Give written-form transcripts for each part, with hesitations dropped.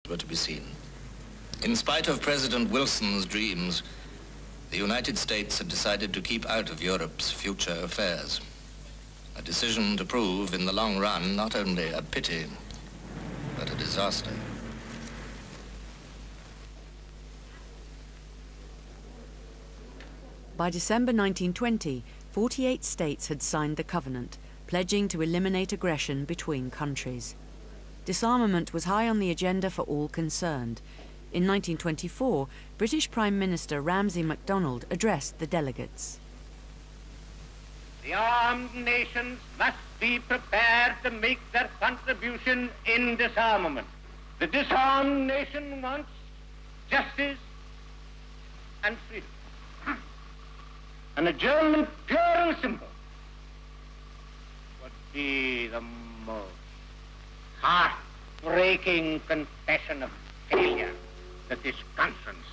were to be seen. In spite of President Wilson's dreams, the United States had decided to keep out of Europe's future affairs. A decision to prove in the long run not only a pity, but a disaster. By December 1920, 48 states had signed the covenant, pledging to eliminate aggression between countries. Disarmament was high on the agenda for all concerned. In 1924, British Prime Minister Ramsay MacDonald addressed the delegates. The armed nations must be prepared to make their contribution in disarmament. The disarmed nation wants justice and freedom. And a German pure and simple would be the most heart-breaking confession of failure that this conscience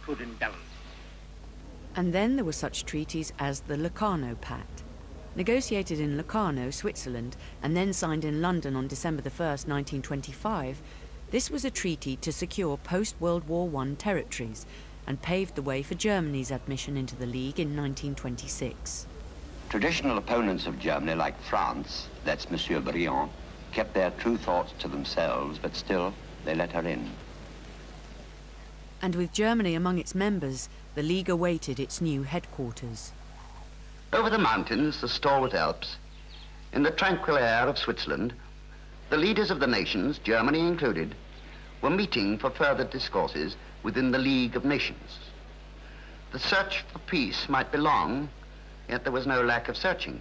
could indulge. And then there were such treaties as the Locarno Pact. Negotiated in Locarno, Switzerland, and then signed in London on December 1st, 1925, this was a treaty to secure post-World War I territories and paved the way for Germany's admission into the League in 1926. Traditional opponents of Germany, like France, that's Monsieur Briand, kept their true thoughts to themselves, but still they let her in. And with Germany among its members, the League awaited its new headquarters. Over the mountains, the stalwart Alps, in the tranquil air of Switzerland, the leaders of the nations, Germany included, were meeting for further discourses within the League of Nations. The search for peace might be long, yet there was no lack of searching.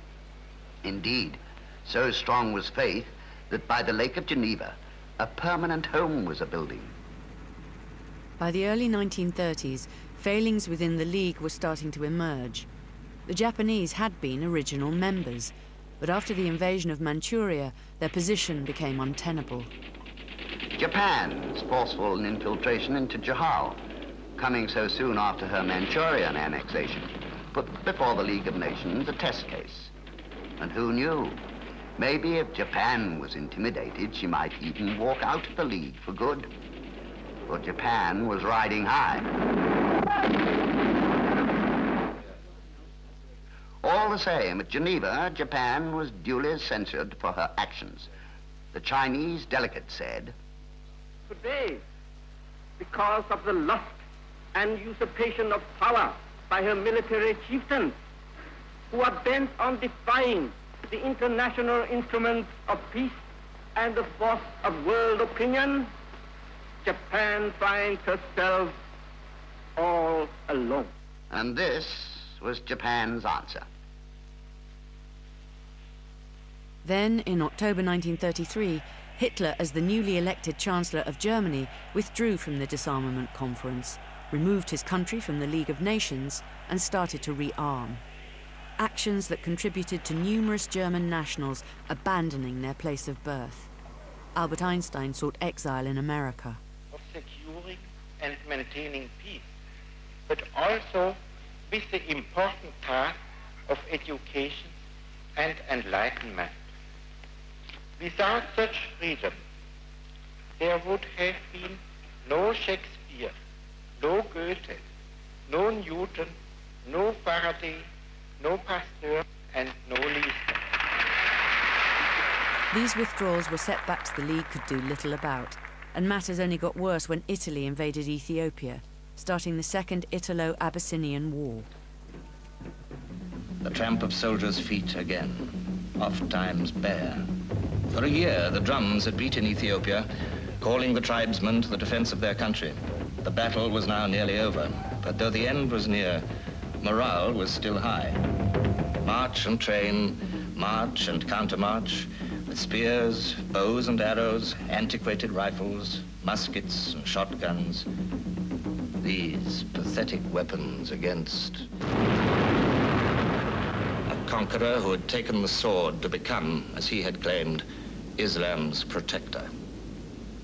Indeed, so strong was faith that by the Lake of Geneva, a permanent home was a-building. By the early 1930s, failings within the League were starting to emerge. The Japanese had been original members, but after the invasion of Manchuria, their position became untenable. Japan's forceful infiltration into Johor, coming so soon after her Manchurian annexation, put before the League of Nations a test case. And who knew? Maybe if Japan was intimidated, she might even walk out of the League for good. For Japan was riding high. All the same, at Geneva, Japan was duly censured for her actions. The Chinese delegate said, "Today, because of the lust and usurpation of power by her military chieftains, who are bent on defying the international instruments of peace and the force of world opinion, Japan finds herself all alone." And this was Japan's answer. Then, in October 1933, Hitler, as the newly elected Chancellor of Germany, withdrew from the disarmament conference, removed his country from the League of Nations, and started to rearm. Actions that contributed to numerous German nationals abandoning their place of birth. Albert Einstein sought exile in America. Of securing and maintaining peace, but also with the important task of education and enlightenment. Without such freedom, there would have been no Shakespeare, no Goethe, no Newton, no Faraday, no Pasteur, and no Lister. These withdrawals were setbacks the League could do little about, and matters only got worse when Italy invaded Ethiopia, starting the Second Italo-Abyssinian War. The tramp of soldiers' feet again, oft times bare. For a year, the drums had beat in Ethiopia, calling the tribesmen to the defense of their country. The battle was now nearly over, but though the end was near, morale was still high. March and train, march and countermarch, with spears, bows and arrows, antiquated rifles, muskets and shotguns. These pathetic weapons against a conqueror who had taken the sword to become, as he had claimed, Islam's protector.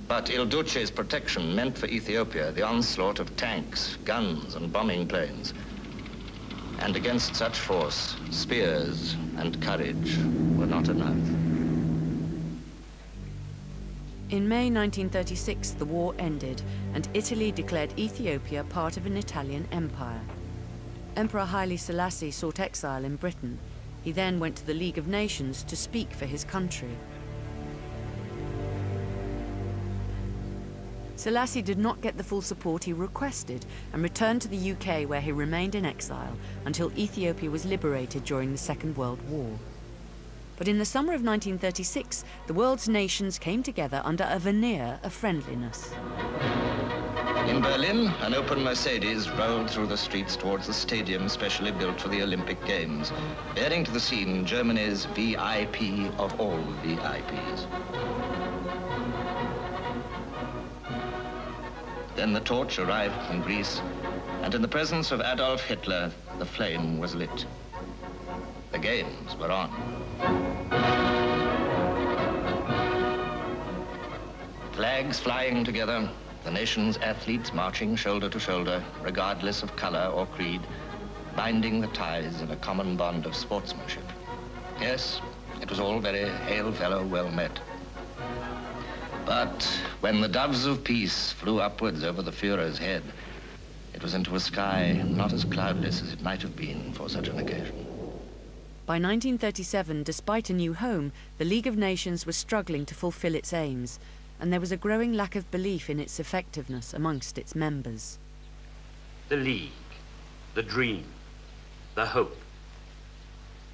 But Il Duce's protection meant for Ethiopia the onslaught of tanks, guns, and bombing planes. And against such force, spears and courage were not enough. In May 1936, the war ended, and Italy declared Ethiopia part of an Italian empire. Emperor Haile Selassie sought exile in Britain. He then went to the League of Nations to speak for his country. Selassie did not get the full support he requested and returned to the UK, where he remained in exile until Ethiopia was liberated during the Second World War. But in the summer of 1936, the world's nations came together under a veneer of friendliness. In Berlin, an open Mercedes rolled through the streets towards the stadium specially built for the Olympic Games, bearing to the scene Germany's VIP of all VIPs. Then the torch arrived from Greece, and in the presence of Adolf Hitler, the flame was lit. The games were on. Flags flying together, the nation's athletes marching shoulder to shoulder, regardless of color or creed, binding the ties in a common bond of sportsmanship. Yes, it was all very hail fellow, well met. But when the doves of peace flew upwards over the Führer's head, it was into a sky not as cloudless as it might have been for such an occasion. By 1937, despite a new home, the League of Nations was struggling to fulfill its aims, and there was a growing lack of belief in its effectiveness amongst its members. The League, the dream, the hope.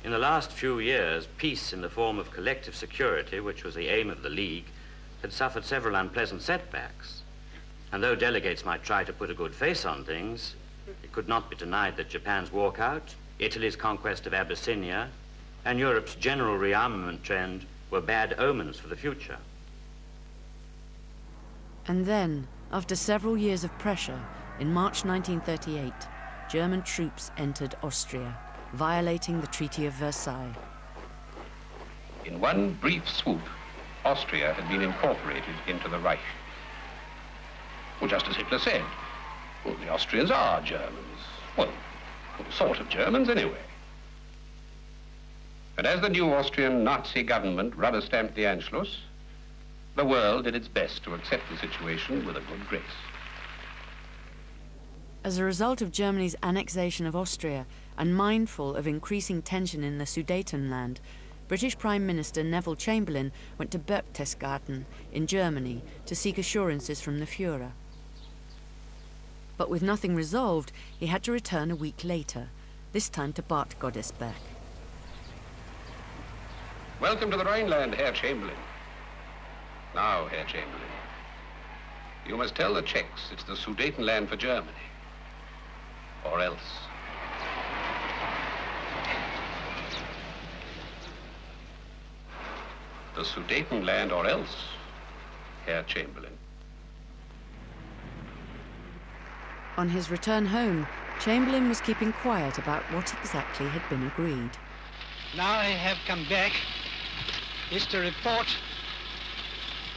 In the last few years, peace in the form of collective security, which was the aim of the League, had suffered several unpleasant setbacks. And though delegates might try to put a good face on things, it could not be denied that Japan's walkout, Italy's conquest of Abyssinia, and Europe's general rearmament trend were bad omens for the future. And then, after several years of pressure, in March 1938, German troops entered Austria, violating the Treaty of Versailles. In one brief swoop, Austria had been incorporated into the Reich. Well, just as Hitler said, well, the Austrians are Germans. Well, sort of Germans, anyway. And as the new Austrian Nazi government rubber-stamped the Anschluss, the world did its best to accept the situation with a good grace. As a result of Germany's annexation of Austria, and mindful of increasing tension in the Sudetenland, British Prime Minister Neville Chamberlain went to Berchtesgaden in Germany to seek assurances from the Führer. But with nothing resolved, he had to return a week later, this time to Bad Godesberg. Welcome to the Rhineland, Herr Chamberlain. Now, Herr Chamberlain, you must tell the Czechs it's the Sudetenland for Germany, or else. The Sudetenland or else, Herr Chamberlain. On his return home, Chamberlain was keeping quiet about what exactly had been agreed. Now I have come back is to report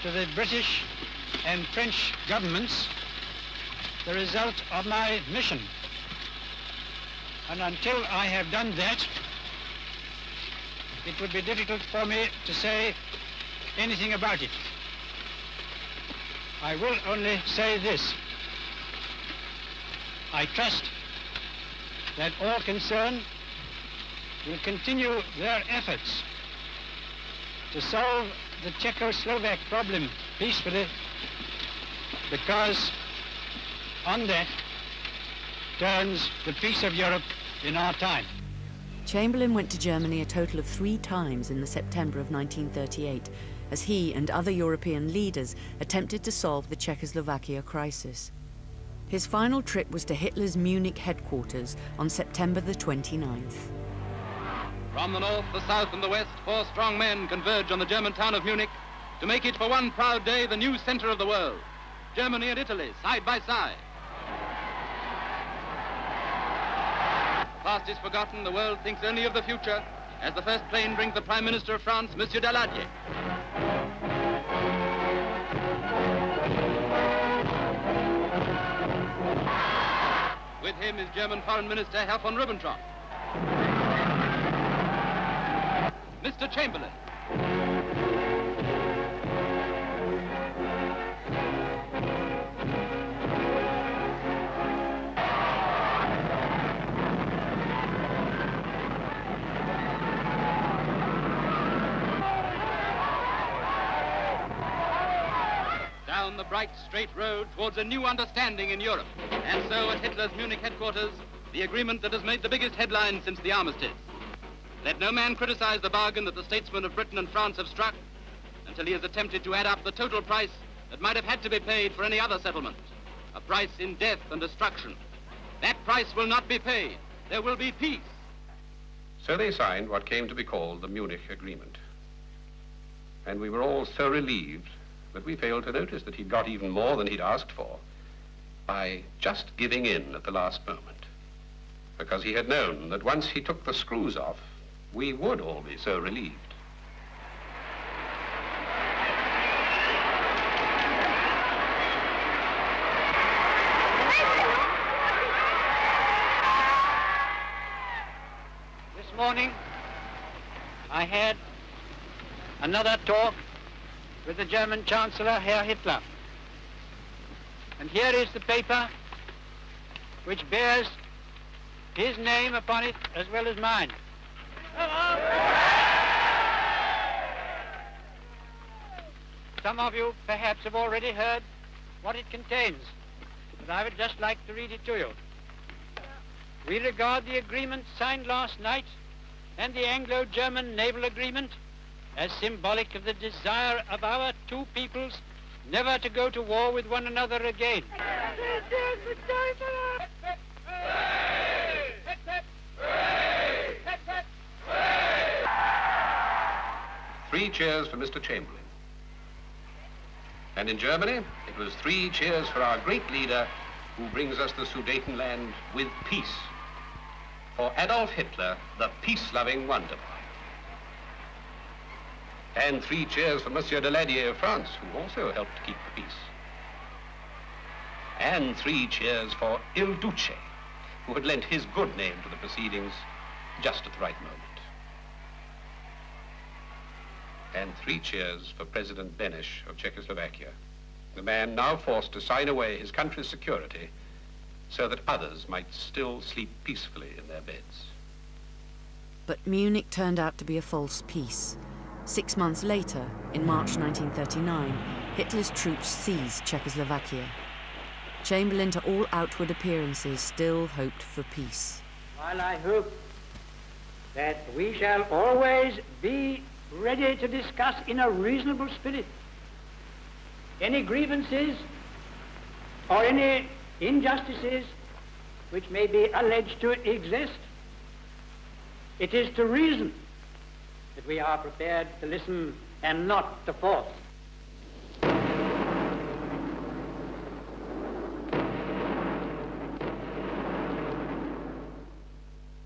to the British and French governments the result of my mission. And until I have done that, it would be difficult for me to say anything about it. I will only say this. I trust that all concerned will continue their efforts to solve the Czechoslovak problem peacefully, because on that turns the peace of Europe in our time. Chamberlain went to Germany a total of 3 times in the September of 1938, as he and other European leaders attempted to solve the Czechoslovakia crisis. His final trip was to Hitler's Munich headquarters on September the 29th. From the north, the south, and the west, 4 strong men converge on the German town of Munich to make it for one proud day the new center of the world. Germany and Italy, side by side. The past is forgotten, the world thinks only of the future, as the first plane brings the Prime Minister of France, Monsieur Daladier. With him is German Foreign Minister Herr von Ribbentrop. Mr. Chamberlain. bright, straight road towards a new understanding in Europe. And so at Hitler's Munich headquarters, the agreement that has made the biggest headlines since the armistice. Let no man criticize the bargain that the statesmen of Britain and France have struck until he has attempted to add up the total price that might have had to be paid for any other settlement. A price in death and destruction. That price will not be paid. There will be peace. So they signed what came to be called the Munich Agreement. And we were all so relieved that we failed to notice that he'd got even more than he'd asked for by just giving in at the last moment. Because he had known that once he took the screws off, we would all be so relieved. This morning, I had another talk with the German Chancellor, Herr Hitler. And here is the paper which bears his name upon it as well as mine. Some of you perhaps have already heard what it contains, but I would just like to read it to you. We regard the agreement signed last night and the Anglo-German naval agreement as symbolic of the desire of our two peoples never to go to war with one another again. 3 cheers for Mr. Chamberlain. And in Germany, it was 3 cheers for our great leader who brings us the Sudetenland with peace. For Adolf Hitler, the peace-loving wonder boy. And 3 cheers for Monsieur Daladier of France, who also helped to keep the peace. And 3 cheers for Il Duce, who had lent his good name to the proceedings just at the right moment. And 3 cheers for President Beneš of Czechoslovakia, the man now forced to sign away his country's security so that others might still sleep peacefully in their beds. But Munich turned out to be a false peace. 6 months later, in March 1939, Hitler's troops seized Czechoslovakia. Chamberlain, to all outward appearances, still hoped for peace. While I hope that we shall always be ready to discuss in a reasonable spirit any grievances or any injustices which may be alleged to exist, it is to reason that we are prepared to listen and not to force.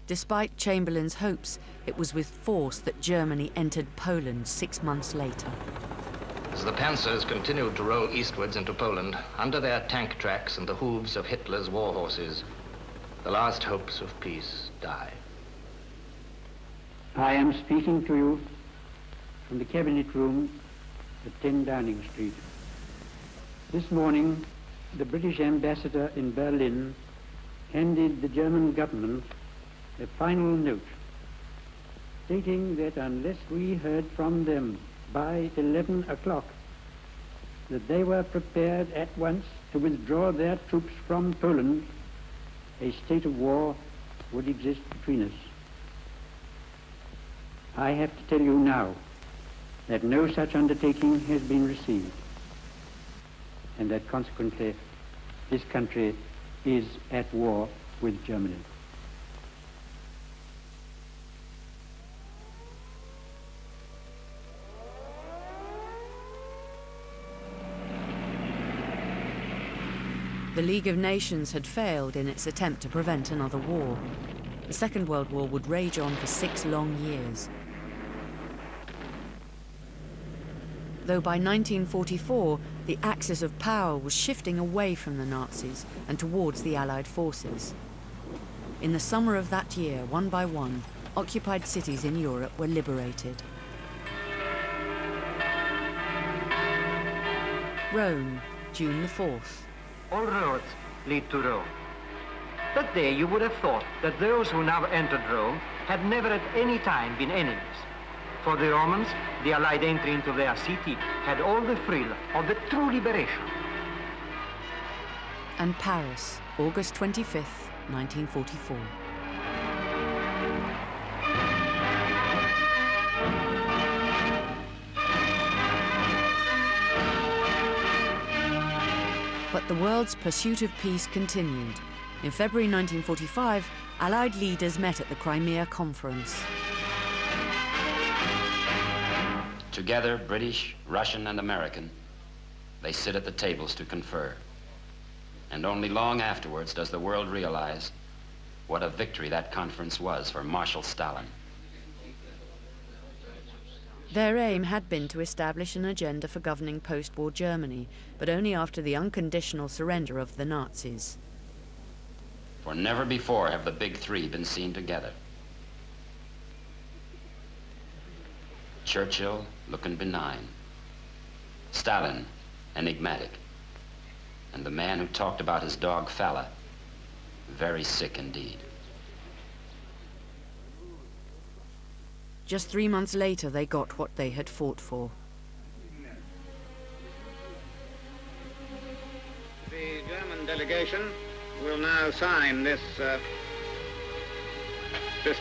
Despite Chamberlain's hopes, it was with force that Germany entered Poland 6 months later. As the panzers continued to roll eastwards into Poland, under their tank tracks and the hooves of Hitler's war horses, the last hopes of peace died. I am speaking to you from the cabinet room at 10 Downing Street. This morning, the British ambassador in Berlin handed the German government a final note stating that unless we heard from them by 11 o'clock, that they were prepared at once to withdraw their troops from Poland, a state of war would exist between us. I have to tell you now that no such undertaking has been received, and that consequently this country is at war with Germany. The League of Nations had failed in its attempt to prevent another war. The Second World War would rage on for 6 long years. Though by 1944, the axis of power was shifting away from the Nazis and towards the Allied forces. In the summer of that year, one by one, occupied cities in Europe were liberated. Rome, June the 4th. All roads lead to Rome. That day you would have thought that those who now entered Rome had never at any time been enemies. For the Romans, the Allied entry into their city had all the thrill of the true liberation. and Paris, August 25th, 1944. But the world's pursuit of peace continued. In February 1945, Allied leaders met at the Crimea Conference. Together, British, Russian, and American, they sit at the tables to confer. And only long afterwards does the world realize what a victory that conference was for Marshal Stalin. Their aim had been to establish an agenda for governing post-war Germany, but only after the unconditional surrender of the Nazis. For never before have the big three been seen together. Churchill looking benign, Stalin enigmatic, and the man who talked about his dog Fala, very sick indeed. Just 3 months later, they got what they had fought for. The German delegation will now sign this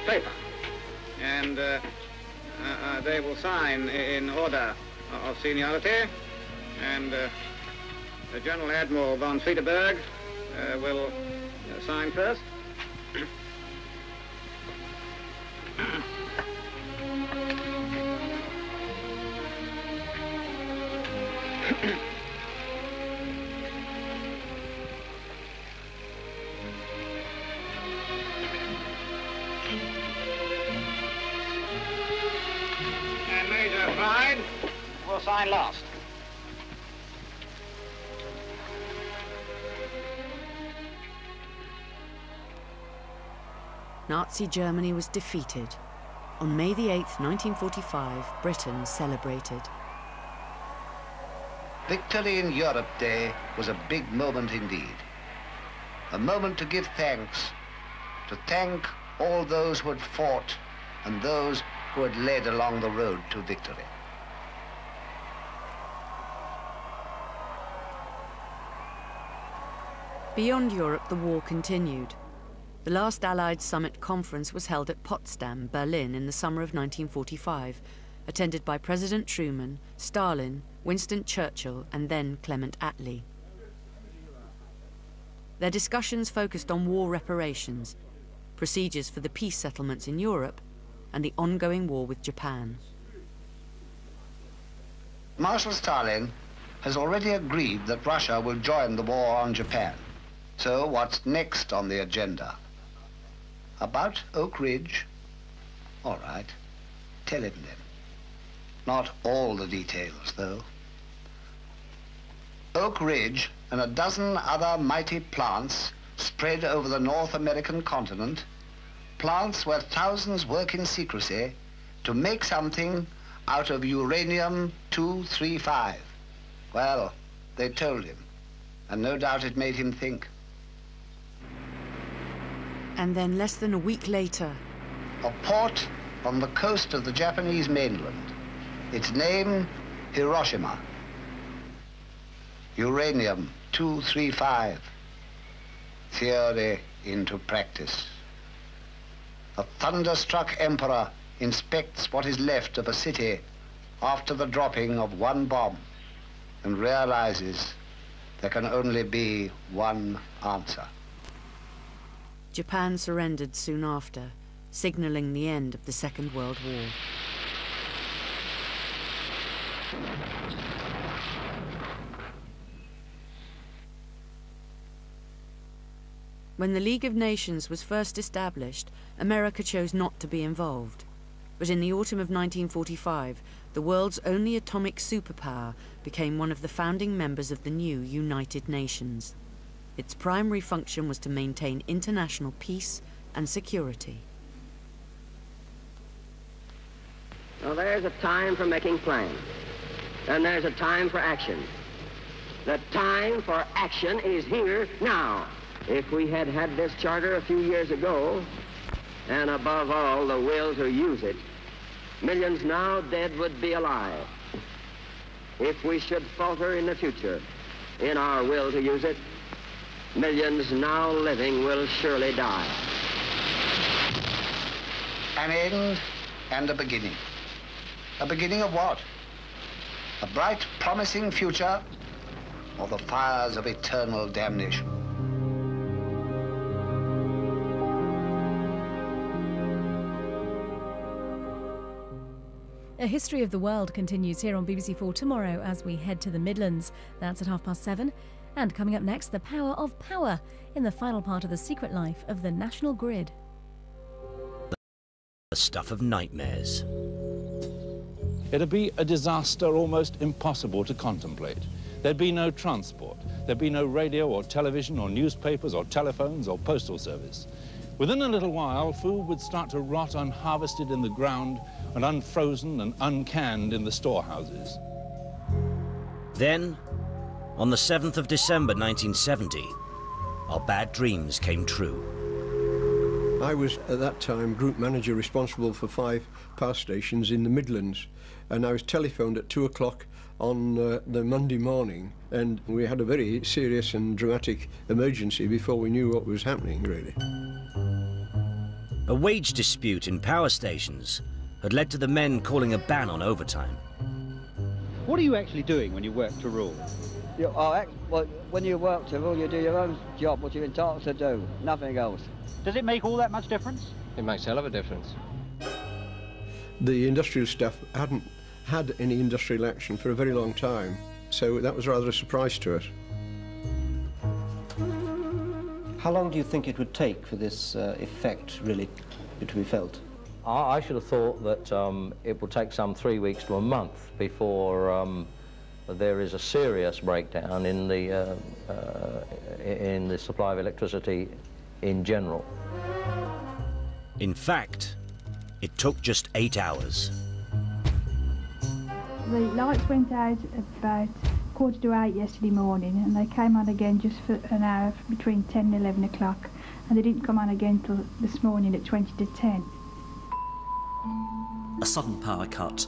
paper, and they will sign in order of seniority, and General Admiral von Friedeberg will sign first. And Major Clyde will sign last. Nazi Germany was defeated. On May the 8th, 1945, Britain celebrated. Victory in Europe Day was a big moment indeed. A moment to give thanks, to thank all those who had fought and those who had led along the road to victory. Beyond Europe, the war continued. The last Allied Summit Conference was held at Potsdam, Berlin, in the summer of 1945, attended by President Truman, Stalin, Winston Churchill, and then Clement Attlee. Their discussions focused on war reparations, procedures for the peace settlements in Europe, and the ongoing war with Japan. Marshal Stalin has already agreed that Russia will join the war on Japan. So what's next on the agenda? About Oak Ridge? All right, tell him then. Not all the details, though. Oak Ridge and a dozen other mighty plants spread over the North American continent, plants where thousands work in secrecy to make something out of uranium-235. Well, they told him, and no doubt it made him think. And then less than a week later, a port on the coast of the Japanese mainland. Its name, Hiroshima. Uranium-235. Theory into practice. A thunderstruck emperor inspects what is left of a city after the dropping of one bomb and realizes there can only be one answer. Japan surrendered soon after, signaling the end of the Second World War. When the League of Nations was first established, America chose not to be involved. But in the autumn of 1945, the world's only atomic superpower became one of the founding members of the new United Nations. Its primary function was to maintain international peace and security. Now there's a time for making plans, and there's a time for action. The time for action is here now. If we had had this charter a few years ago, and above all, the will to use it, millions now dead would be alive. If we should falter in the future in our will to use it, Millions now living will surely die. An end and a beginning. A beginning of what? A bright, promising future, or the fires of eternal damnation? A History of the World continues here on BBC4 tomorrow as we head to the Midlands. That's at 7:30. And coming up next, the power of power in the final part of The Secret Life of the National Grid. The stuff of nightmares. It'd be a disaster almost impossible to contemplate. There'd be no transport. There'd be no radio or television or newspapers or telephones or postal service. Within a little while, food would start to rot unharvested in the ground and unfrozen and uncanned in the storehouses. Then, on the 7th of December 1970, our bad dreams came true. I was, at that time, group manager responsible for 5 power stations in the Midlands, and I was telephoned at 2 o'clock on the Monday morning, and we had a very serious and dramatic emergency before we knew what was happening, really. A wage dispute in power stations had led to the men calling a ban on overtime. What are you actually doing when you work to rule? When you work to rule, you do your own job, what you're entitled to do, nothing else. Does it make all that much difference? It makes a hell of a difference. The industrial staff hadn't had any industrial action for a very long time, so that was rather a surprise to us. How long do you think it would take for this effect really to be felt? I should have thought that it would take some 3 weeks to a month before there is a serious breakdown in the supply of electricity in general. In fact, it took just 8 hours. The lights went out about 7:45 yesterday morning, and they came on again just for an hour between 10 and 11 o'clock, and they didn't come on again till this morning at 20 to 10. A sudden power cut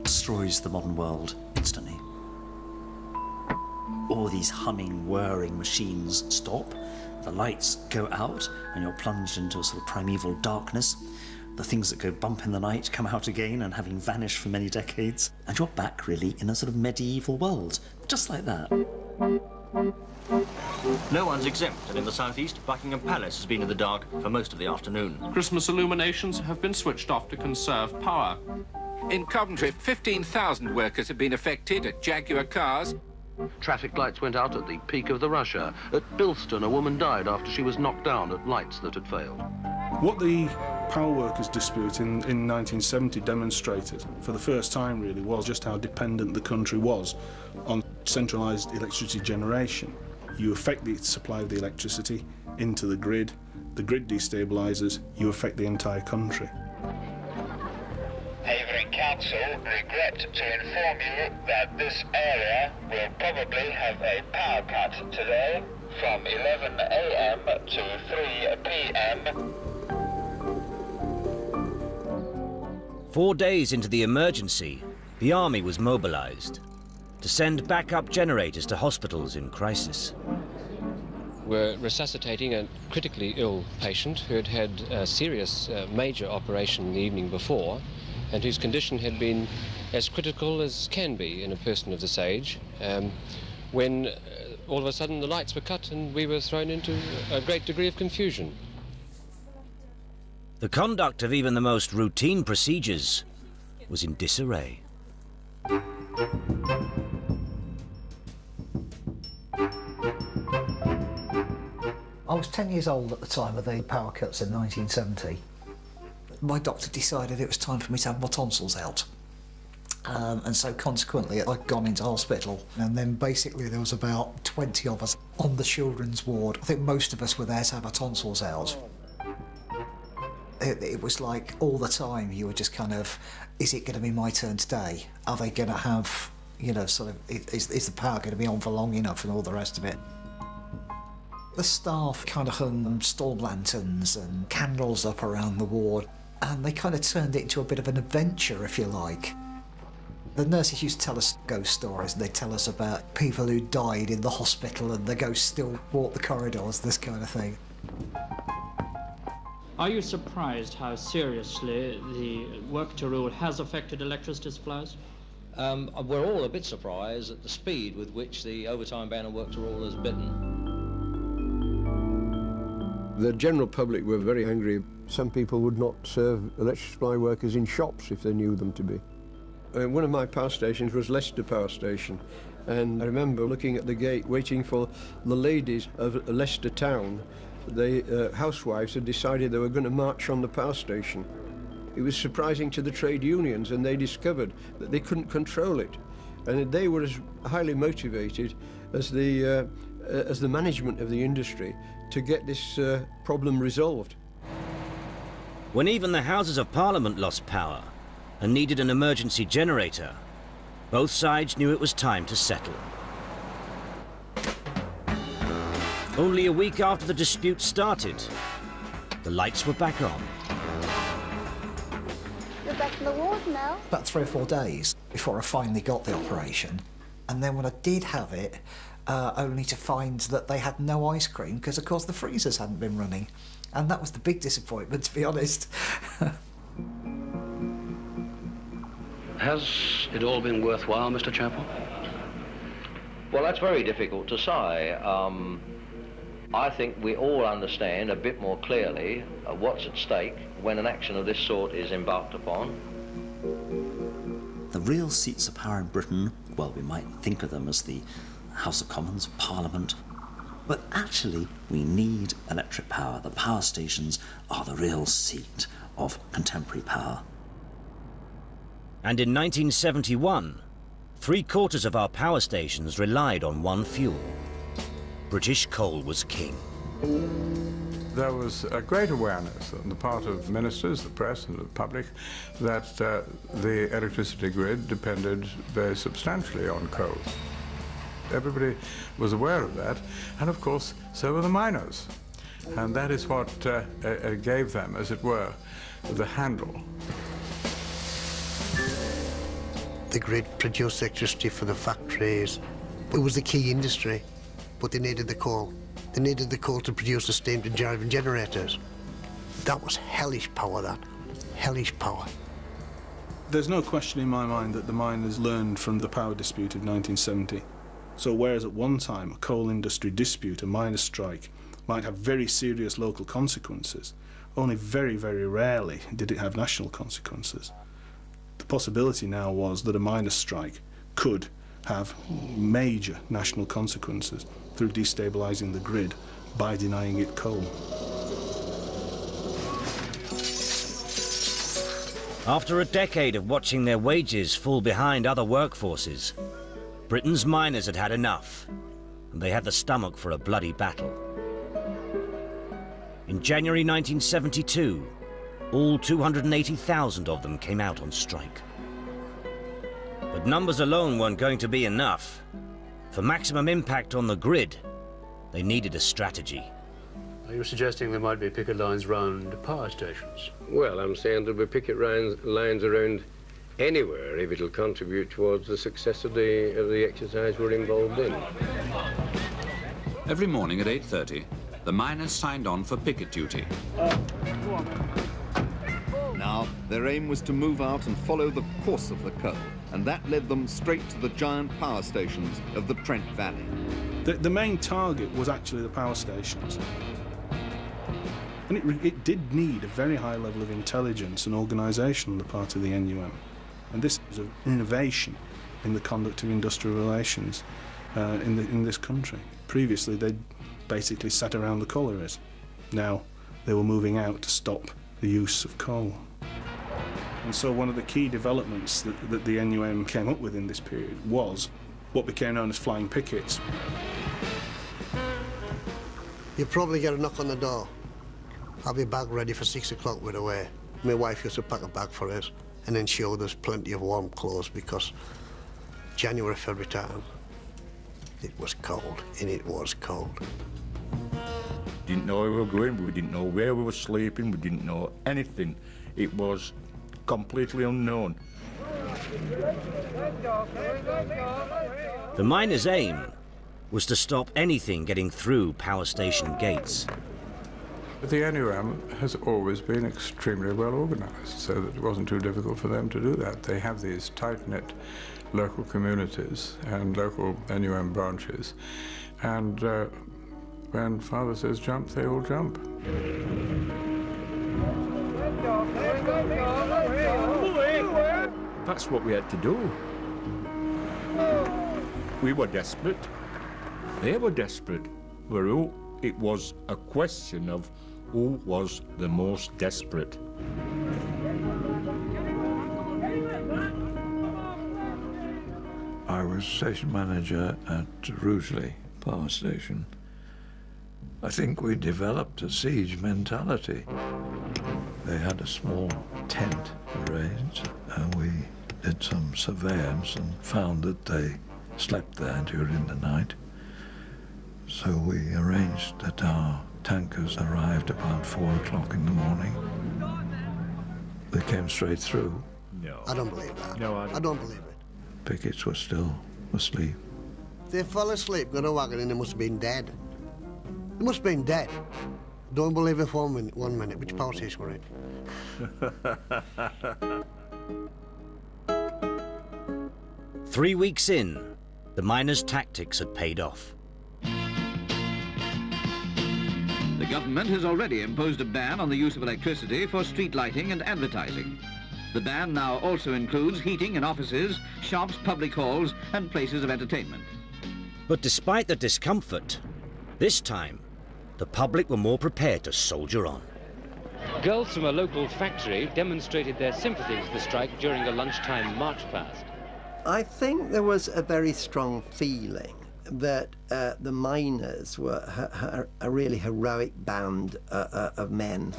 destroys the modern world instantly. All these humming, whirring machines stop, the lights go out, and you're plunged into a sort of primeval darkness. The things that go bump in the night come out again and having vanished for many decades, and you're back really in a sort of medieval world, just like that. No one's exempt, and in the southeast, Buckingham Palace has been in the dark for most of the afternoon. Christmas illuminations have been switched off to conserve power. In Coventry, 15,000 workers have been affected at Jaguar Cars. Traffic lights went out at the peak of the rush hour. At Bilston, a woman died after she was knocked down at lights that had failed. What the power workers' dispute in 1970 demonstrated, for the first time really, was just how dependent the country was on centralised electricity generation. You affect the supply of the electricity into the grid destabilises, you affect the entire country. Havering Council regret to inform you that this area will probably have a power cut today from 11 a.m. to 3 p.m. 4 days into the emergency, the army was mobilised to send backup generators to hospitals in crisis. We're resuscitating a critically ill patient who had had a serious major operation the evening before, and whose condition had been as critical as can be in a person of this age, when all of a sudden the lights were cut and we were thrown into a great degree of confusion. The conduct of even the most routine procedures was in disarray. I was 10 years old at the time of the power cuts in 1970. My doctor decided it was time for me to have my tonsils out. And so consequently I'd gone into hospital, and then basically there was about 20 of us on the children's ward. I think most of us were there to have our tonsils out. It was like all the time you were just kind of, is it going to be my turn today? Are they going to have, you know, sort of, is the power going to be on for long enough and all the rest of it? The staff kind of hung storm lanterns and candles up around the ward, and they kind of turned it into a bit of an adventure, if you like. The nurses used to tell us ghost stories, and they'd tell us about people who died in the hospital and the ghosts still walk the corridors, this kind of thing. Are you surprised how seriously the work to rule has affected electricity supplies? We're all a bit surprised at the speed with which the overtime ban on work to rule has bitten. The general public were very angry. Some people would not serve electric supply workers in shops if they knew them to be. One of my power stations was Leicester Power Station, and I remember looking at the gate waiting for the ladies of Leicester town. The housewives had decided they were going to march on the power station. It was surprising to the trade unions, and they discovered that they couldn't control it, and they were as highly motivated as the management of the industry to get this problem resolved. When even the Houses of Parliament lost power and needed an emergency generator, both sides knew it was time to settle. Only a week after the dispute started, the lights were back on. You're back in the ward now? About 3 or 4 days before I finally got the operation. And then when I did have it, only to find that they had no ice cream because, of course, the freezers hadn't been running. And that was the big disappointment, to be honest. Has it all been worthwhile, Mr. Chappell? Well, that's very difficult to say. I think we all understand a bit more clearly what's at stake when an action of this sort is embarked upon. The real seats of power in Britain, well, we might think of them as the House of Commons, Parliament, but actually we need electric power. The power stations are the real seat of contemporary power. And in 1971, 3/4 of our power stations relied on one fuel. British coal was king. There was a great awareness on the part of ministers, the press and the public that the electricity grid depended very substantially on coal. Everybody was aware of that, and of course so were the miners. And that is what gave them, as it were, the handle. The grid produced electricity for the factories. It was the key industry, but they needed the coal. They needed the coal to produce the steam to drive generators. That was hellish power, that. Hellish power. There's no question in my mind that the miners learned from the power dispute of 1970. So whereas at one time a coal industry dispute, a miners' strike, might have very serious local consequences, only very, very rarely did it have national consequences. The possibility now was that a miners' strike could have major national consequences through destabilising the grid by denying it coal. After a decade of watching their wages fall behind other workforces, Britain's miners had had enough, and they had the stomach for a bloody battle. In January 1972, all 280,000 of them came out on strike. But numbers alone weren't going to be enough. For maximum impact on the grid, they needed a strategy. Are you suggesting there might be picket lines round power stations? Well, I'm saying there'll be picket lines around anywhere if it'll contribute towards the success of the exercise we're involved in. Every morning at 8:30, the miners signed on for picket duty. Now, their aim was to move out and follow the course of the coal, and that led them straight to the giant power stations of the Trent Valley. The main target was actually the power stations. And it did need a very high level of intelligence and organisation on the part of the NUM. And this was an innovation in the conduct of industrial relations in this country. Previously, they'd basically sat around the collieries. Now, they were moving out to stop the use of coal. And so one of the key developments that the NUM came up with in this period was what became known as flying pickets. You probably get a knock on the door. Have your bag ready for 6 o'clock, we're away. My wife used to pack a bag for us and ensure there's plenty of warm clothes because January, February time, it was cold, and it was cold. Didn't know where we were going, we didn't know where we were sleeping, we didn't know anything. It was completely unknown. The miners' aim was to stop anything getting through power station gates. The NUM has always been extremely well organised, so that it wasn't too difficult for them to do that. They have these tight-knit local communities and local NUM branches, and when Father says jump, they all jump. That's what we had to do. We were desperate. They were desperate. It was a question of who was the most desperate. I was station manager at Rugeley Power Station. I think we developed a siege mentality. They had a small tent arranged, and we did some surveillance and found that they slept there during the night. So we arranged that our tankers arrived about 4 o'clock in the morning. They came straight through. No. I don't believe that. No, I don't believe it. Pickets were still asleep. They fell asleep, got a wagon, and they must have been dead. They must have been dead. Don't believe it for 1 minute. Which power station were it? 3 weeks in, the miners' tactics had paid off. The government has already imposed a ban on the use of electricity for street lighting and advertising. The ban now also includes heating in offices, shops, public halls and places of entertainment. But despite the discomfort, this time, the public were more prepared to soldier on. Girls from a local factory demonstrated their sympathy with the strike during a lunchtime march past. I think there was a very strong feeling that the miners were a really heroic band of men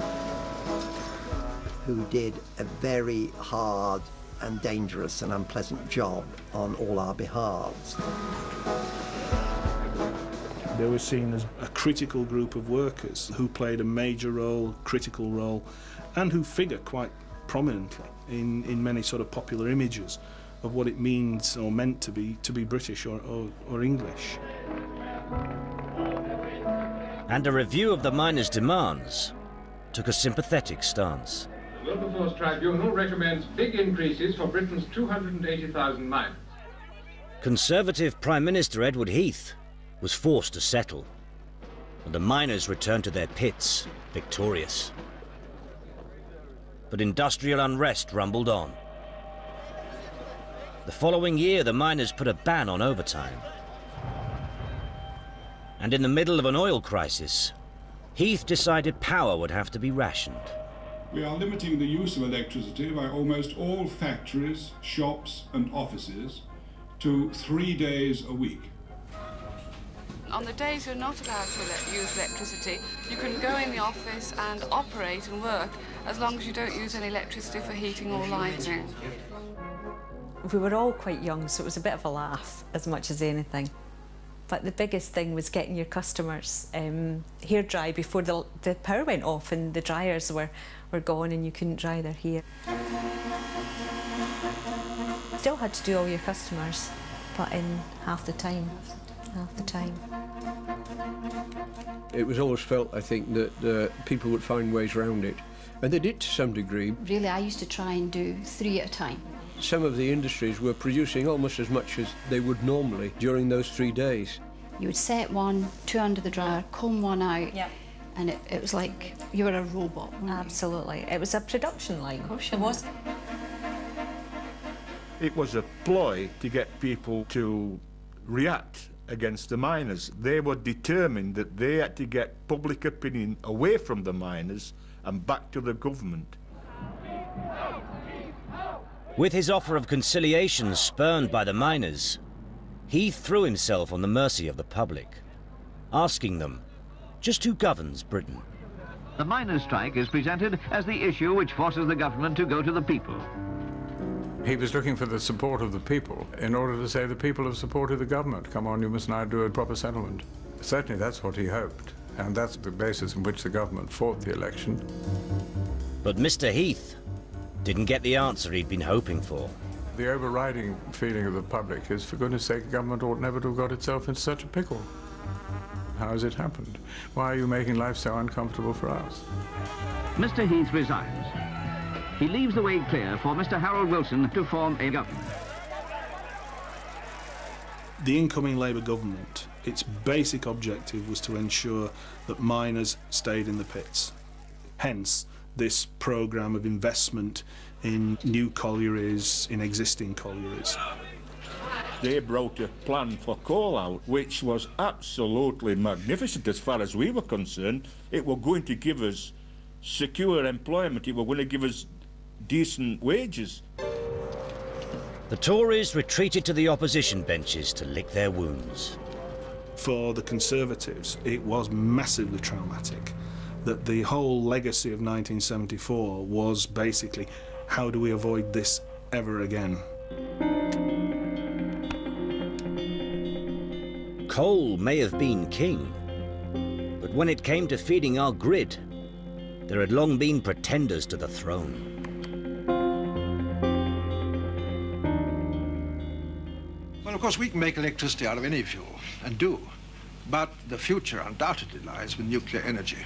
who did a very hard and dangerous and unpleasant job on all our behalves. They were seen as a critical group of workers who played a major role, critical role, and who figure quite prominently in many sort of popular images of what it means or meant to be British or English. And a review of the miners' demands took a sympathetic stance. The Wilberforce Tribunal recommends big increases for Britain's 280,000 miners. Conservative Prime Minister Edward Heath was forced to settle, and the miners returned to their pits, victorious. But industrial unrest rumbled on. The following year, the miners put a ban on overtime. And in the middle of an oil crisis, Heath decided power would have to be rationed. We are limiting the use of electricity by almost all factories, shops and offices to 3 days a week. On the days you're not allowed to use electricity, you can go in the office and operate and work as long as you don't use any electricity for heating or lighting. We were all quite young, so it was a bit of a laugh as much as anything. But the biggest thing was getting your customers hair dry before the power went off and the dryers were gone and you couldn't dry their hair. Still had to do all your customers, but in half the time. It was always felt, I think, that people would find ways around it, and they did to some degree. Really, I used to try and do 3 at a time. Some of the industries were producing almost as much as they would normally during those 3 days. You would set one, 2 under the dryer, comb one out, yep. And it was like you were a robot. Absolutely. It was a production line. Of course it was. It was a ploy to get people to react against the miners. They were determined that they had to get public opinion away from the miners and back to the government. With his offer of conciliation spurned by the miners, he threw himself on the mercy of the public, asking them, just who governs Britain? The miners' strike is presented as the issue which forces the government to go to the people. He was looking for the support of the people in order to say the people have supported the government. Come on, you must now do a proper settlement. Certainly that's what he hoped, and that's the basis on which the government fought the election. But Mr. Heath didn't get the answer he'd been hoping for. the overriding feeling of the public is, for goodness sake, the government ought never to have got itself into such a pickle. How has it happened? Why are you making life so uncomfortable for us? Mr. Heath resigns. He leaves the way clear for Mr. Harold Wilson to form a government. The incoming Labour government, its basic objective was to ensure that miners stayed in the pits. Hence, this programme of investment in new collieries, in existing collieries. They brought a plan for coal out, which was absolutely magnificent as far as we were concerned. It was going to give us secure employment. It was going to give us decent wages. The Tories retreated to the opposition benches to lick their wounds. For the Conservatives, it was massively traumatic that the whole legacy of 1974 was basically, how do we avoid this ever again? Coal may have been king, but when it came to feeding our grid, there had long been pretenders to the throne. Well, of course, we can make electricity out of any fuel, and do. But the future undoubtedly lies with nuclear energy.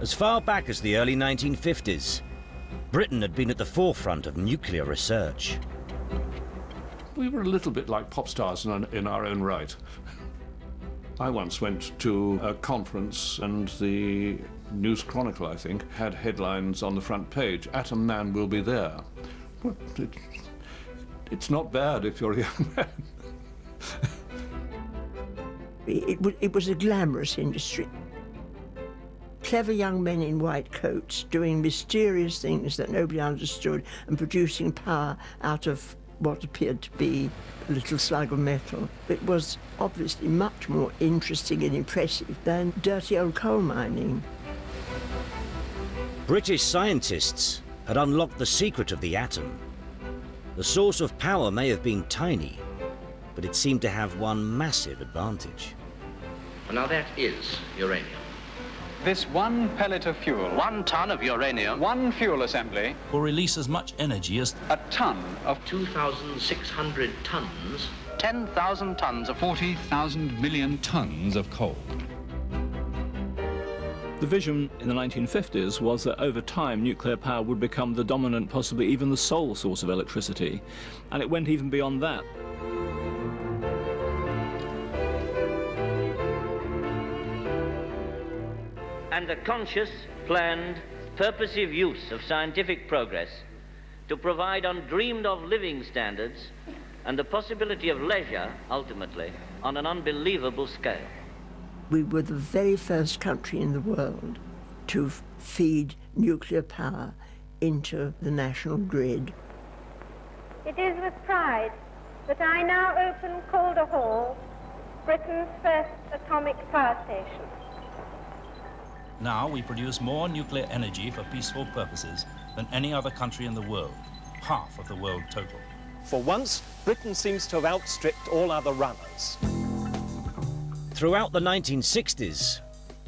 As far back as the early 1950s, Britain had been at the forefront of nuclear research. We were a little bit like pop stars in our own right. I once went to a conference and the News Chronicle, I think, had headlines on the front page, "Atom Man will be there." Well, it's not bad if you're a young man. It was a glamorous industry. Clever young men in white coats doing mysterious things that nobody understood and producing power out of what appeared to be a little slug of metal. It was obviously much more interesting and impressive than dirty old coal mining. British scientists had unlocked the secret of the atom. The source of power may have been tiny, but it seemed to have one massive advantage. Now that is uranium. This one pellet of fuel, 1 ton of uranium, one fuel assembly, will release as much energy as a ton of 2,600 tons, 10,000 tons of 40,000 million tons of coal. The vision in the 1950s was that over time nuclear power would become the dominant, possibly even the sole source of electricity, and it went even beyond that. And the conscious, planned, purposive use of scientific progress to provide undreamed-of living standards and the possibility of leisure, ultimately, on an unbelievable scale. We were the very first country in the world to feed nuclear power into the national grid. It is with pride that I now open Calder Hall, Britain's first atomic power station. Now we produce more nuclear energy for peaceful purposes than any other country in the world, half of the world total. For once, Britain seems to have outstripped all other runners. Throughout the 1960s,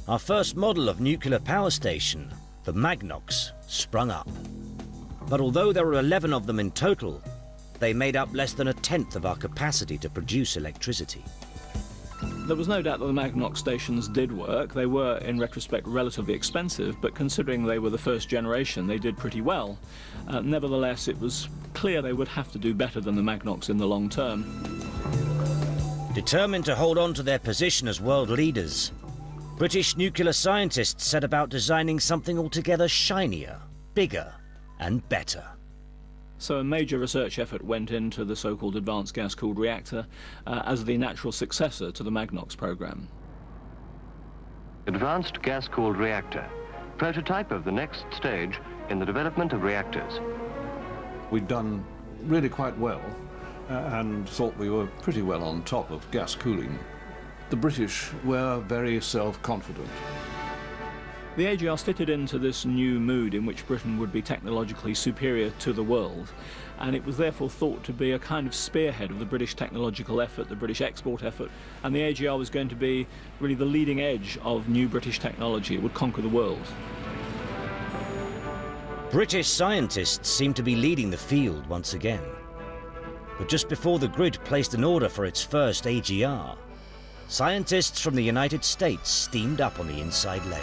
our first model of nuclear power station, the Magnox, sprung up. But although there were 11 of them in total, they made up less than 1/10 of our capacity to produce electricity. There was no doubt that the Magnox stations did work. They were, in retrospect, relatively expensive, but considering they were the first generation, they did pretty well. Nevertheless, it was clear they would have to do better than the Magnox in the long term. Determined to hold on to their position as world leaders, British nuclear scientists set about designing something altogether shinier, bigger, and better. So a major research effort went into the so-called Advanced Gas-Cooled Reactor as the natural successor to the Magnox program. Advanced Gas-Cooled Reactor, prototype of the next stage in the development of reactors. We'd done really quite well and thought we were pretty well on top of gas cooling. The British were very self-confident. The AGRs fitted into this new mood in which Britain would be technologically superior to the world, and it was therefore thought to be a kind of spearhead of the British technological effort, the British export effort, and the AGR was going to be really the leading edge of new British technology. It would conquer the world. British scientists seemed to be leading the field once again. But just before the grid placed an order for its first AGR, scientists from the United States steamed up on the inside lane.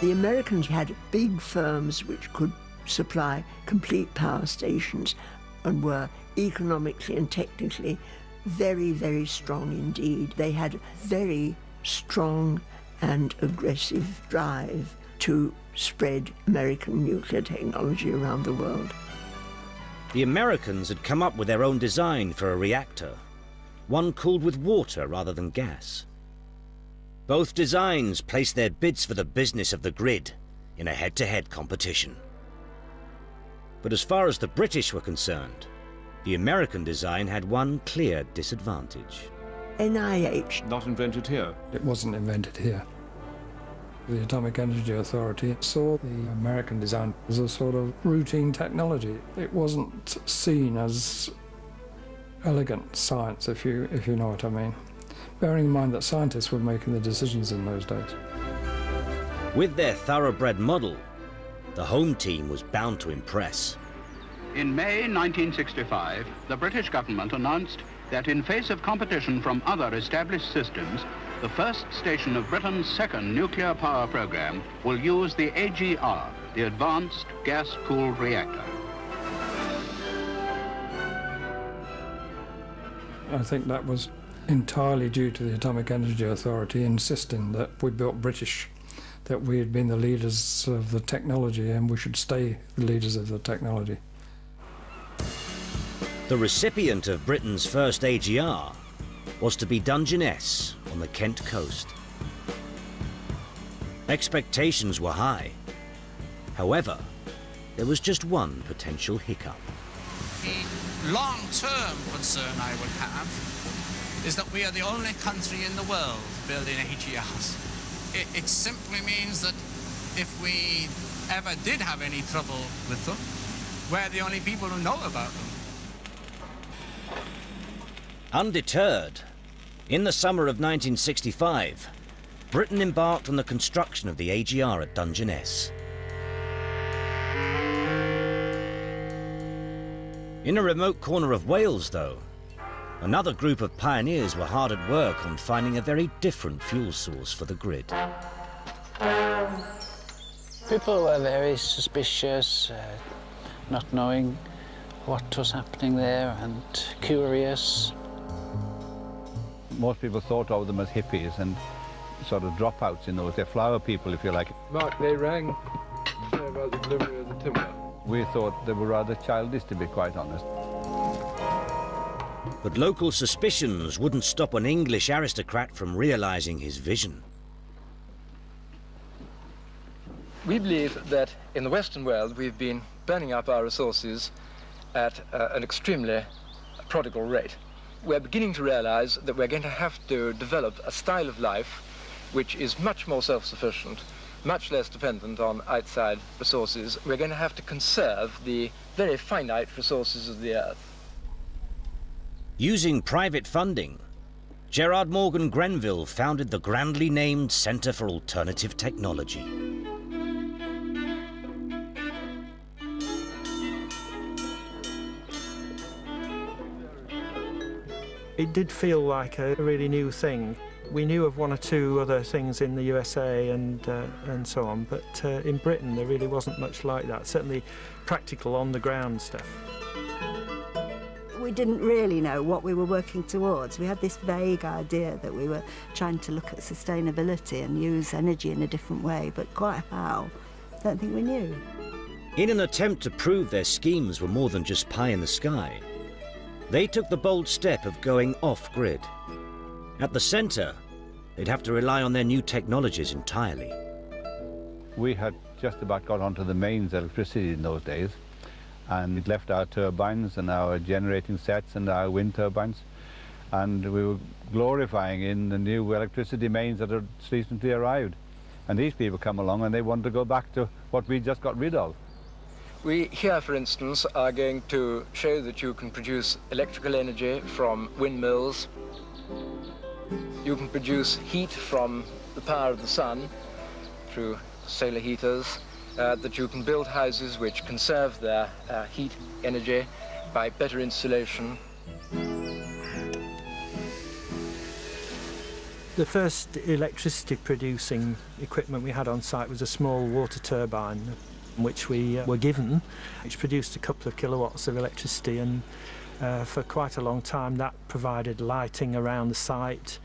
The Americans had big firms which could supply complete power stations and were economically and technically very, very strong indeed. They had very strong and aggressive drive to spread American nuclear technology around the world. The Americans had come up with their own design for a reactor, one cooled with water rather than gas. Both designs placed their bids for the business of the grid in a head-to-head competition. But as far as the British were concerned, the American design had one clear disadvantage. NIH. Not invented here. It wasn't invented here. The Atomic Energy Authority saw the American design as a sort of routine technology. It wasn't seen as elegant science, if you know what I mean. Bearing in mind that scientists were making the decisions in those days. With their thoroughbred model, the home team was bound to impress. In May 1965, the British government announced that in face of competition from other established systems, the first station of Britain's second nuclear power program will use the AGR, the Advanced Gas-Cooled Reactor. I think that was entirely due to the Atomic Energy Authority insisting that we built British, that we had been the leaders of the technology and we should stay the leaders of the technology. The recipient of Britain's first AGR was to be Dungeness on the Kent coast. Expectations were high. However, there was just one potential hiccup. The long-term concern I would have is that we are the only country in the world building AGRs. It simply means that if we ever did have any trouble with them, we're the only people who know about them. Undeterred, in the summer of 1965, Britain embarked on the construction of the AGR at Dungeness. In a remote corner of Wales, though, another group of pioneers were hard at work on finding a very different fuel source for the grid. People were very suspicious, not knowing what was happening there, and curious. Most people thought of them as hippies and sort of dropouts in those. They're flower people, if you like. Mark, they rang about the delivery of the timber. We thought they were rather childish, to be quite honest. But local suspicions wouldn't stop an English aristocrat from realizing his vision. We believe that in the Western world we've been burning up our resources at an extremely prodigal rate. We're beginning to realize that we're going to have to develop a style of life which is much more self-sufficient, much less dependent on outside resources. We're going to have to conserve the very finite resources of the earth. Using private funding, Gerard Morgan Grenville founded the grandly named Centre for Alternative Technology. It did feel like a really new thing. We knew of one or two other things in the USA and so on, but in Britain there really wasn't much like that, certainly practical on-the-ground stuff. We didn't really know what we were working towards. We had this vague idea that we were trying to look at sustainability and use energy in a different way, but quite how, I don't think we knew. In an attempt to prove their schemes were more than just pie in the sky, they took the bold step of going off-grid. At the centre, they'd have to rely on their new technologies entirely. We had just about got onto the mains electricity in those days, and it left our turbines and our generating sets and our wind turbines, and we were glorifying in the new electricity mains that had recently arrived. And these people come along and they want to go back to what we just got rid of. We here, for instance, are going to show that you can produce electrical energy from windmills. You can produce heat from the power of the sun through solar heaters. that you can build houses which conserve their heat energy by better insulation. The first electricity producing equipment we had on site was a small water turbine which we were given, which produced a couple of kilowatts of electricity, and for quite a long time that provided lighting around the site.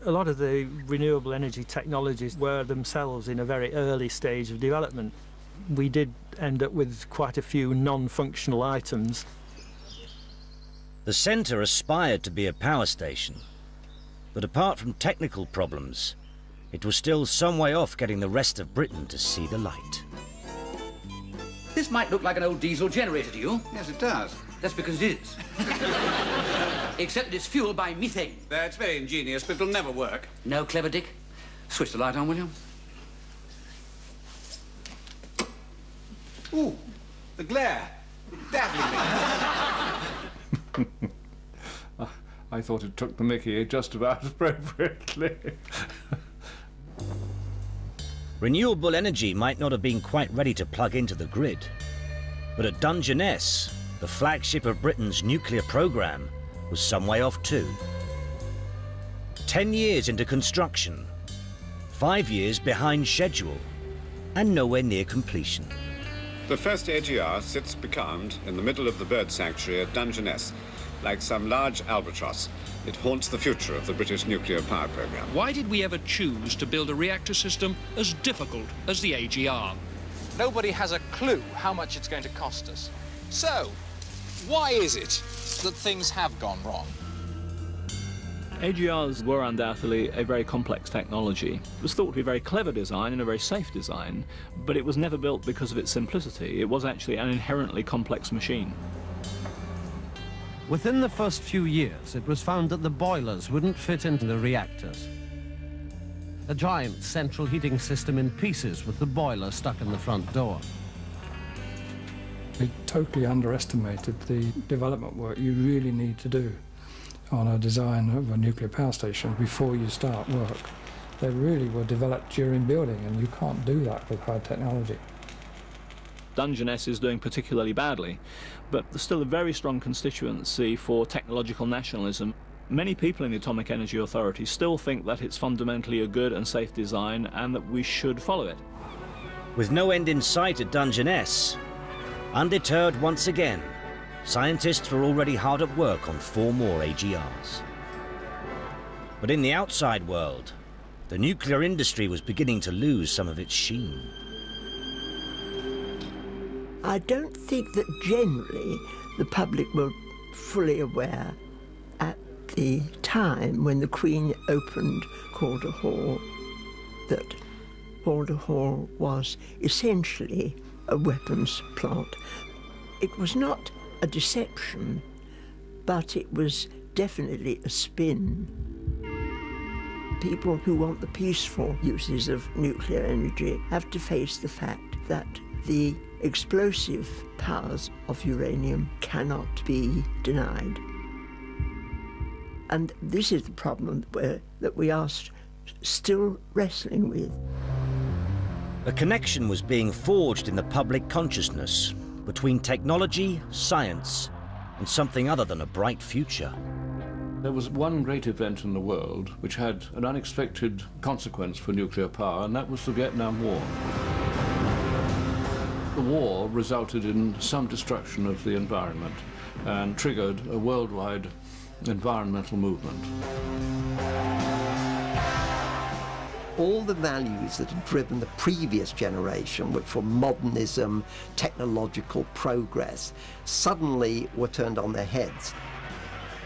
A lot of the renewable energy technologies were themselves in a very early stage of development. We did end up with quite a few non-functional items. The centre aspired to be a power station, but apart from technical problems, it was still some way off getting the rest of Britain to see the light. This might look like an old diesel generator to you. Yes, it does. That's because it is. Except that it's fueled by methane. That's very ingenious, but it'll never work. No, clever Dick. Switch the light on, will you? Ooh, the glare. Dazzling me. I thought it took the mickey just about appropriately. Renewable energy might not have been quite ready to plug into the grid, but at Dungeness, the flagship of Britain's nuclear programme, was some way off too. 10 years into construction, 5 years behind schedule, and nowhere near completion. The first AGR sits becalmed in the middle of the bird sanctuary at Dungeness. Like some large albatross, it haunts the future of the British nuclear power programme. Why did we ever choose to build a reactor system as difficult as the AGR? Nobody has a clue how much it's going to cost us. So, why is it that things have gone wrong? AGRs were undoubtedly a very complex technology. It was thought to be a very clever design and a very safe design, but it was never built because of its simplicity. It was actually an inherently complex machine. Within the first few years, it was found that the boilers wouldn't fit into the reactors. A giant central heating system in pieces with the boiler stuck in the front door. We totally underestimated the development work you really need to do on a design of a nuclear power station before you start work. They really were developed during building, and you can't do that with high technology. Dungeness is doing particularly badly, but there's still a very strong constituency for technological nationalism. Many people in the Atomic Energy Authority still think that it's fundamentally a good and safe design and that we should follow it. With no end in sight at Dungeness, undeterred once again, scientists were already hard at work on 4 more AGRs. But in the outside world, the nuclear industry was beginning to lose some of its sheen. I don't think that generally the public were fully aware at the time when the Queen opened Calder Hall that Calder Hall was essentially a weapons plant. It was not a deception, but it was definitely a spin. People who want the peaceful uses of nuclear energy have to face the fact that the explosive powers of uranium cannot be denied. And this is the problem that we are still wrestling with. A connection was being forged in the public consciousness between technology, science, and something other than a bright future. There was one great event in the world which had an unexpected consequence for nuclear power, and that was the Vietnam War. The war resulted in some destruction of the environment and triggered a worldwide environmental movement. All the values that had driven the previous generation, which were modernism, technological progress, suddenly were turned on their heads.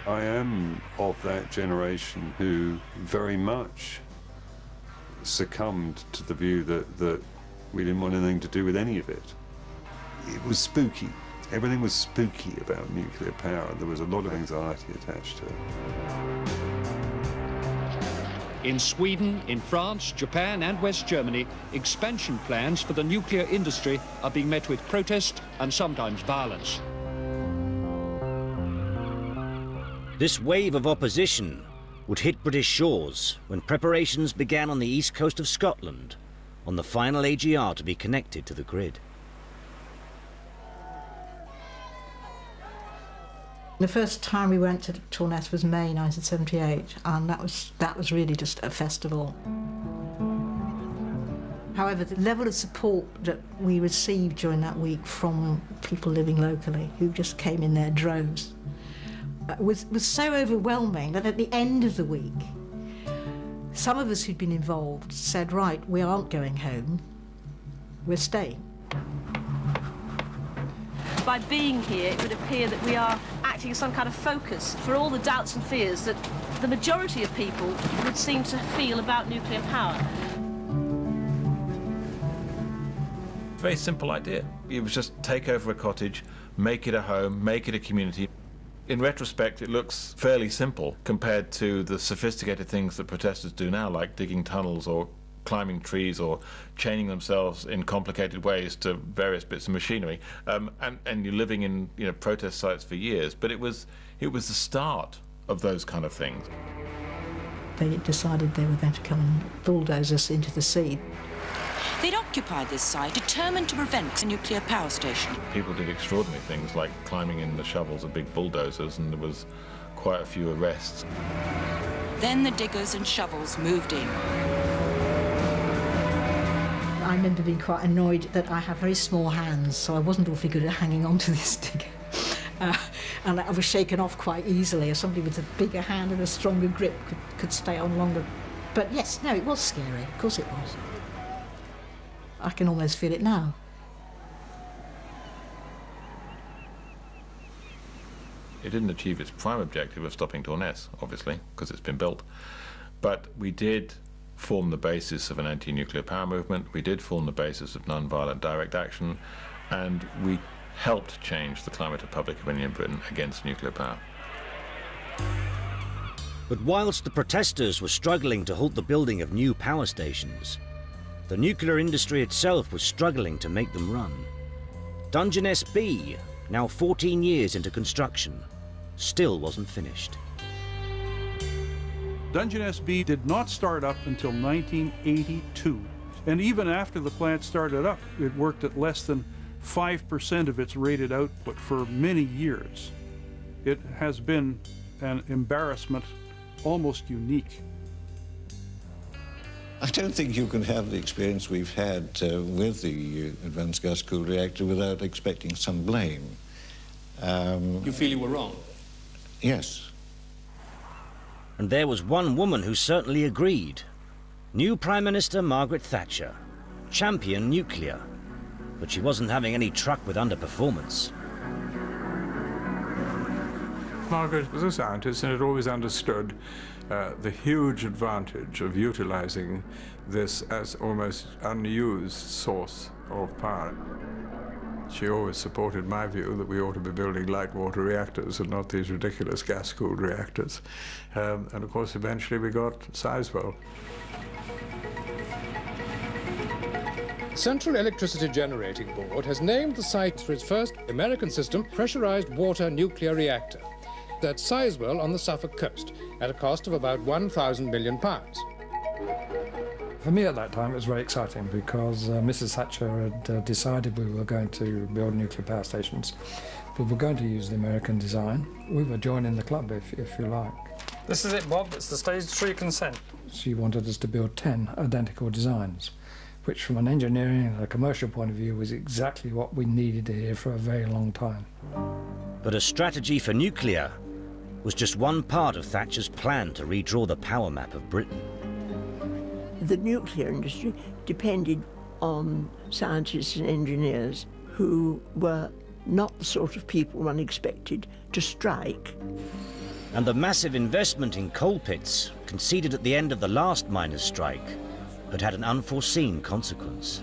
I am of that generation who very much succumbed to the view that we didn't want anything to do with any of it. It was spooky. Everything was spooky about nuclear power. There was a lot of anxiety attached to it. In Sweden, in France, Japan and West Germany, expansion plans for the nuclear industry are being met with protest and sometimes violence. This wave of opposition would hit British shores when preparations began on the east coast of Scotland on the final AGR to be connected to the grid. The first time we went to Torness was May 1978, and that was really just a festival. However, the level of support that we received during that week from people living locally, who just came in their droves, was so overwhelming that at the end of the week, some of us who'd been involved said, right, we aren't going home, we're staying. By being here, it would appear that we are acting as some kind of focus for all the doubts and fears that the majority of people would seem to feel about nuclear power. Very simple idea. It was just take over a cottage, make it a home, make it a community. In retrospect, it looks fairly simple compared to the sophisticated things that protesters do now, like digging tunnels or climbing trees or chaining themselves in complicated ways to various bits of machinery, and you're living in protest sites for years. But it was the start of those kind of things. They decided they were going to come and bulldoze us into the sea. They'd occupied this site, determined to prevent a nuclear power station. People did extraordinary things like climbing in the shovels of big bulldozers, and there was quite a few arrests. Then the diggers and shovels moved in. I remember being quite annoyed that I have very small hands, so I wasn't awfully good at hanging on to this digger. And I was shaken off quite easily, as somebody with a bigger hand and a stronger grip could stay on longer. But yes, no, it was scary, of course it was. I can almost feel it now. It didn't achieve its prime objective of stopping Torness, obviously, because it's been built. But we did form the basis of an anti-nuclear power movement, we did form the basis of non-violent direct action, and we helped change the climate of public opinion in Britain against nuclear power. But whilst the protesters were struggling to halt the building of new power stations, the nuclear industry itself was struggling to make them run. Dungeness B, now 14 years into construction, still wasn't finished. Dungeness B did not start up until 1982. And even after the plant started up, it worked at less than 5% of its rated output for many years. It has been an embarrassment almost unique. I don't think you can have the experience we've had with the advanced gas-cooled reactor without expecting some blame. You feel you were wrong? Yes. And there was one woman who certainly agreed. New Prime Minister Margaret Thatcher, champion nuclear, but she wasn't having any truck with underperformance. Margaret was a scientist and had always understood the huge advantage of utilizing this as almost unused source of power. She always supported my view that we ought to be building light water reactors and not these ridiculous gas-cooled reactors. And of course, eventually we got Sizewell. Central Electricity Generating Board has named the site for its first American system pressurized water nuclear reactor at Sizewell on the Suffolk coast at a cost of about £1,000 million. For me at that time it was very exciting because Mrs. Thatcher had decided we were going to build nuclear power stations. We were going to use the American design. We were joining the club, if you like. This is it, Bob. It's the stage 3 consent. She wanted us to build 10 identical designs, which from an engineering and a commercial point of view was exactly what we needed to hear for a very long time. But a strategy for nuclear was just one part of Thatcher's plan to redraw the power map of Britain. The nuclear industry depended on scientists and engineers who were not the sort of people one expected to strike. And the massive investment in coal pits, conceded at the end of the last miners' strike, had had an unforeseen consequence.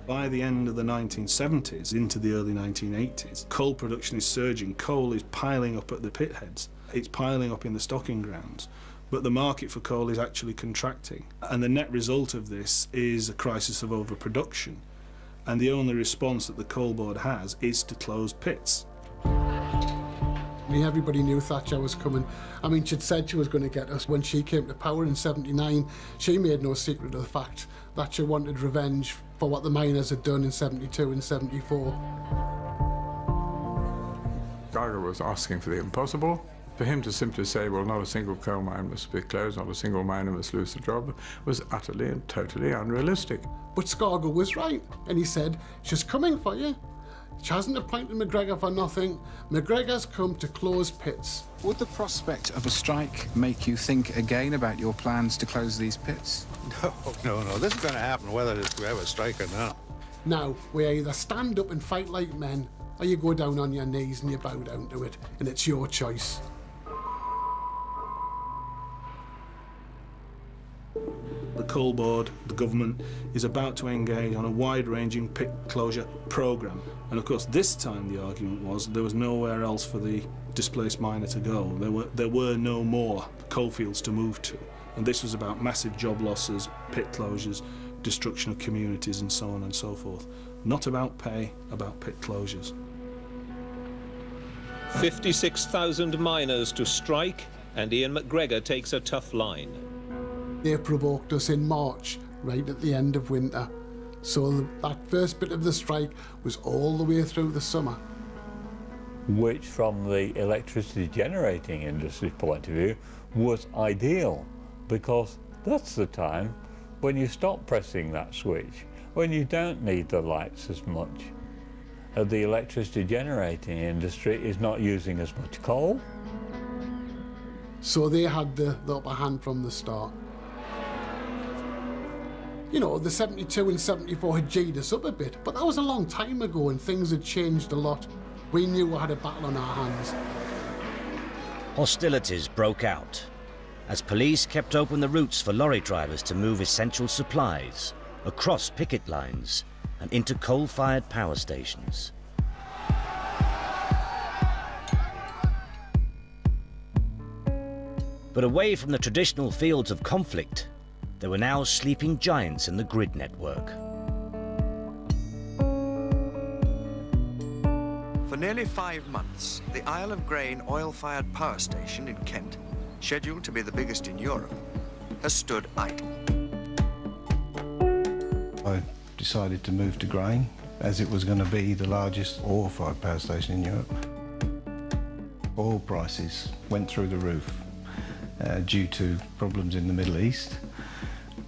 By the end of the 1970s, into the early 1980s, coal production is surging. Coal is piling up at the pit heads. It's piling up in the stocking grounds. But the market for coal is actually contracting. And the net result of this is a crisis of overproduction. And the only response that the Coal Board has is to close pits. mean, everybody knew Thatcher was coming. I mean, she'd said she was going to get us. When she came to power in '79, she made no secret of the fact that she wanted revenge for what the miners had done in '72 and '74. Geiger was asking for the impossible. For him to simply say, well, not a single coal mine must be closed, not a single miner must lose their job, was utterly and totally unrealistic. But Scargill was right, and he said, she's coming for you. She hasn't appointed McGregor for nothing. McGregor's come to close pits. Would the prospect of a strike make you think again about your plans to close these pits? No. This is going to happen whether we have a strike or not. Now, we either stand up and fight like men, or you go down on your knees and you bow down to it, and it's your choice. The Coal Board, the government, is about to engage on a wide-ranging pit closure programme. And of course, this time the argument was there was nowhere else for the displaced miner to go. There were no more coalfields to move to. And this was about massive job losses, pit closures, destruction of communities and so on and so forth. Not about pay, about pit closures. 56,000 miners to strike, and Ian McGregor takes a tough line. They provoked us in March, right at the end of winter. So that first bit of the strike was all the way through the summer. Which, from the electricity generating industry's point of view, was ideal, because that's the time when you stop pressing that switch, when you don't need the lights as much. The electricity generating industry is not using as much coal. So they had the upper hand from the start. You know, the 72 and 74 had G'd us up a bit, but that was a long time ago and things had changed a lot. We knew we had a battle on our hands. Hostilities broke out as police kept open the routes for lorry drivers to move essential supplies across picket lines and into coal-fired power stations. But away from the traditional fields of conflict, there were now sleeping giants in the grid network. For nearly 5 months, the Isle of Grain oil-fired power station in Kent, scheduled to be the biggest in Europe, has stood idle. I decided to move to Grain, as it was going to be the largest oil-fired power station in Europe. Oil prices went through the roof due to problems in the Middle East,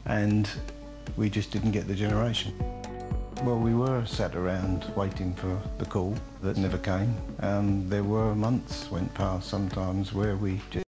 and we just didn't get the generation. Well, we were sat around waiting for the call that never came, and there were months went past sometimes where we just